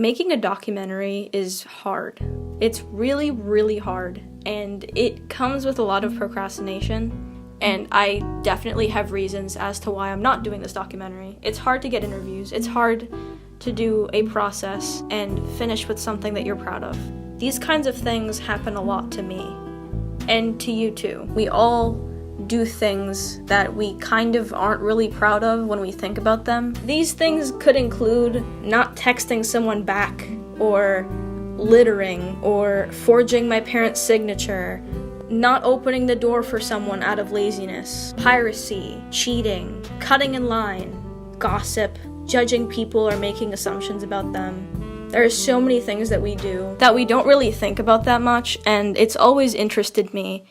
Making a documentary is hard. It's really, really hard, and it comes with a lot of procrastination, and I definitely have reasons as to why I'm not doing this documentary. It's hard to get interviews. It's hard to do a process and finish with something that you're proud of. These kinds of things happen a lot to me, and to you too. We all do things that we kind of aren't really proud of when we think about them. These things could include not texting someone back, or littering, or forging my parents' signature, not opening the door for someone out of laziness, piracy, cheating, cutting in line, gossip, judging people or making assumptions about them. There are so many things that we do that we don't really think about that much, and it's always interested me.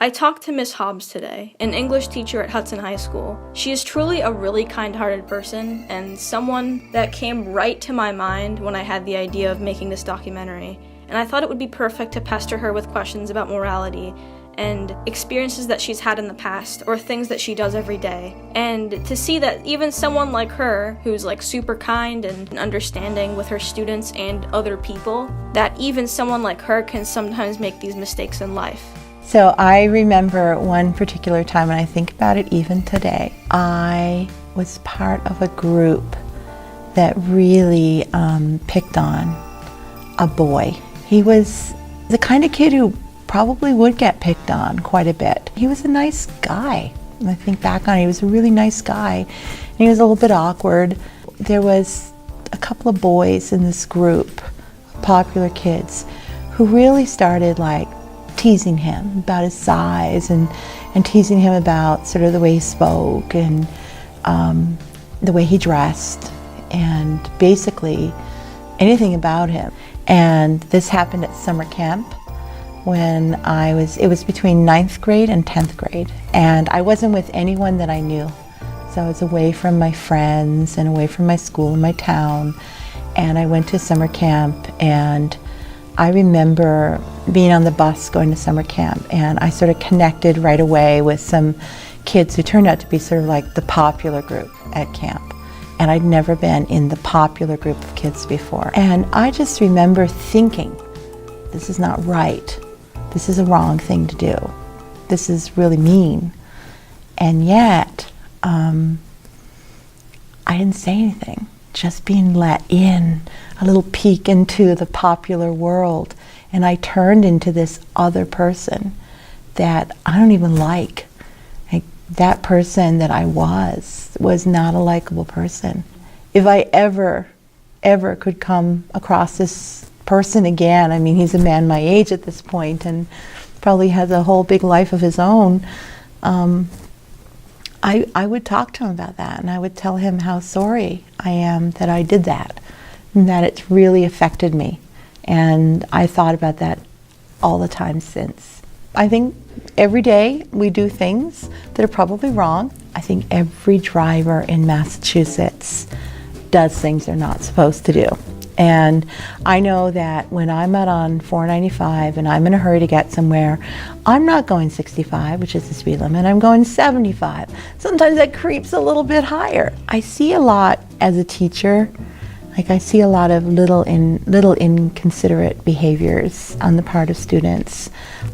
I talked to Miss Hobbs today, an English teacher at Hudson High School. She is truly a really kind-hearted person, and someone that came right to my mind when I had the idea of making this documentary. And I thought it would be perfect to pester her with questions about morality and experiences that she's had in the past, or things that she does every day. And to see that even someone like her, who's like super kind and understanding with her students and other people, that even someone like her can sometimes make these mistakes in life. So I remember one particular time, and I think about it even today. I was part of a group that really picked on a boy. He was the kind of kid who probably would get picked on quite a bit. He was a nice guy. When I think back on it, he was a really nice guy. And he was a little bit awkward. There was a couple of boys in this group, popular kids, who really started like teasing him about his size and teasing him about sort of the way he spoke and the way he dressed and basically anything about him. And this happened at summer camp when it was between 9th grade and 10th grade. And I wasn't with anyone that I knew. So I was away from my friends and away from my school and my town. And I went to summer camp, and I remember being on the bus going to summer camp, and I sort of connected right away with some kids who turned out to be sort of like the popular group at camp. And I'd never been in the popular group of kids before. And I just remember thinking, this is not right. This is a wrong thing to do. This is really mean. And yet, I didn't say anything. Just being let in, a little peek into the popular world. And I turned into this other person that I don't even like. Like, that person that I was not a likable person. If I ever could come across this person again, I mean, he's a man my age at this point and probably has a whole big life of his own, I would talk to him about that, and I would tell him how sorry I am that I did that, and that it's really affected me. And I thought about that all the time since. I think every day we do things that are probably wrong. I think every driver in Massachusetts does things they're not supposed to do. And I know that when I'm out on 495 and I'm in a hurry to get somewhere, I'm not going 65, which is the speed limit, I'm going 75. Sometimes that creeps a little bit higher. I see a lot as a teacher, like I see a lot of little inconsiderate behaviors on the part of students,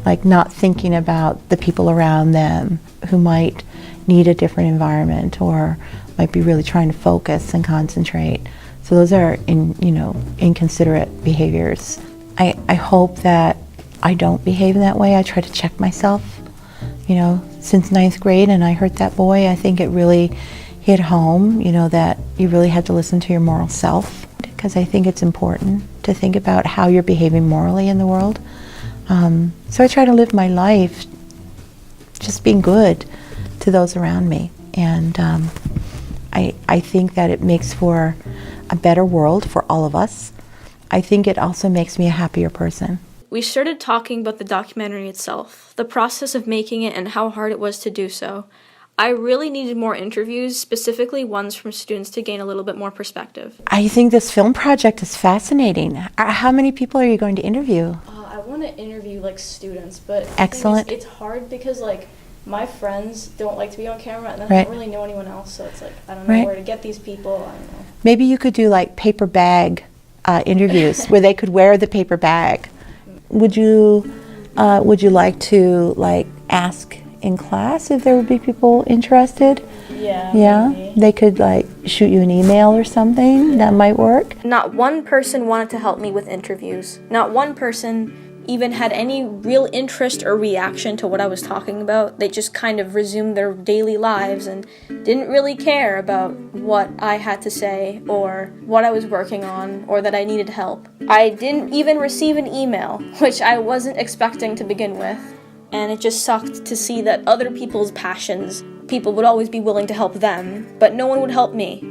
like not thinking about the people around them who might need a different environment or might be really trying to focus and concentrate. So those are inconsiderate behaviors. I hope that I don't behave in that way. I try to check myself. Since 9th grade and I hurt that boy, I think it really hit home, that you really had to listen to your moral self, because I think it's important to think about how you're behaving morally in the world. So I try to live my life just being good to those around me. And I think that it makes for a better world for all of us. I think it also makes me a happier person. We started talking about the documentary itself, the process of making it, and how hard it was to do so. I really needed more interviews, specifically ones from students, to gain a little bit more perspective. I think this film project is fascinating. How many people are you going to interview? I want to interview students, but excellent. It's hard because my friends don't like to be on camera, and then I don't really know anyone else, so it's I don't know where to get these people. I don't know. Maybe you could do paper bag interviews where they could wear the paper bag. Would you like to ask in class if there would be people interested? Yeah, maybe. They could shoot you an email or something. That might work. Not one person wanted to help me with interviews. Not one person even had any real interest or reaction to what I was talking about. They just kind of resumed their daily lives and didn't really care about what I had to say or what I was working on or that I needed help. I didn't even receive an email, which I wasn't expecting to begin with. And it just sucked to see that other people's passions, people would always be willing to help them, but no one would help me.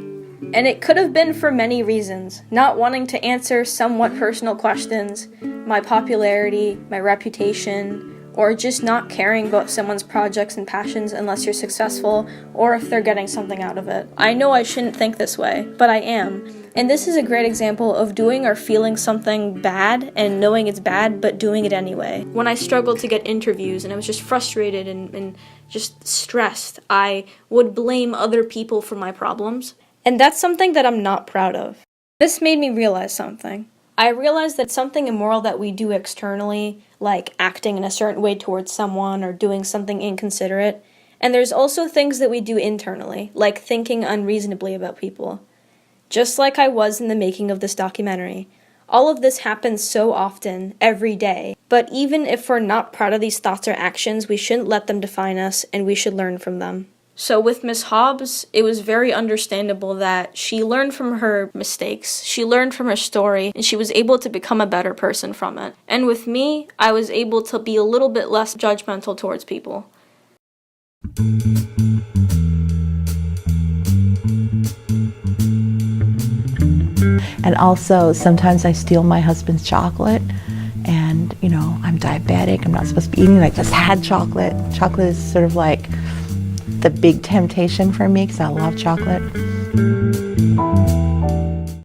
And it could have been for many reasons. Not wanting to answer somewhat personal questions, my popularity, my reputation, or just not caring about someone's projects and passions unless you're successful or if they're getting something out of it. I know I shouldn't think this way, but I am. And this is a great example of doing or feeling something bad and knowing it's bad, but doing it anyway. When I struggled to get interviews and I was just frustrated and just stressed, I would blame other people for my problems. And that's something that I'm not proud of. This made me realize something. I realized that something immoral that we do externally, like acting in a certain way towards someone or doing something inconsiderate, and there's also things that we do internally, like thinking unreasonably about people. Just like I was in the making of this documentary. All of this happens so often, every day. But even if we're not proud of these thoughts or actions, we shouldn't let them define us, and we should learn from them. So with Miss Hobbs, it was very understandable that she learned from her mistakes, she learned from her story, and she was able to become a better person from it. And with me, I was able to be a little bit less judgmental towards people. And also, sometimes I steal my husband's chocolate, and I'm diabetic, I'm not supposed to be eating, I just had chocolate. Chocolate is sort of like the big temptation for me because I love chocolate.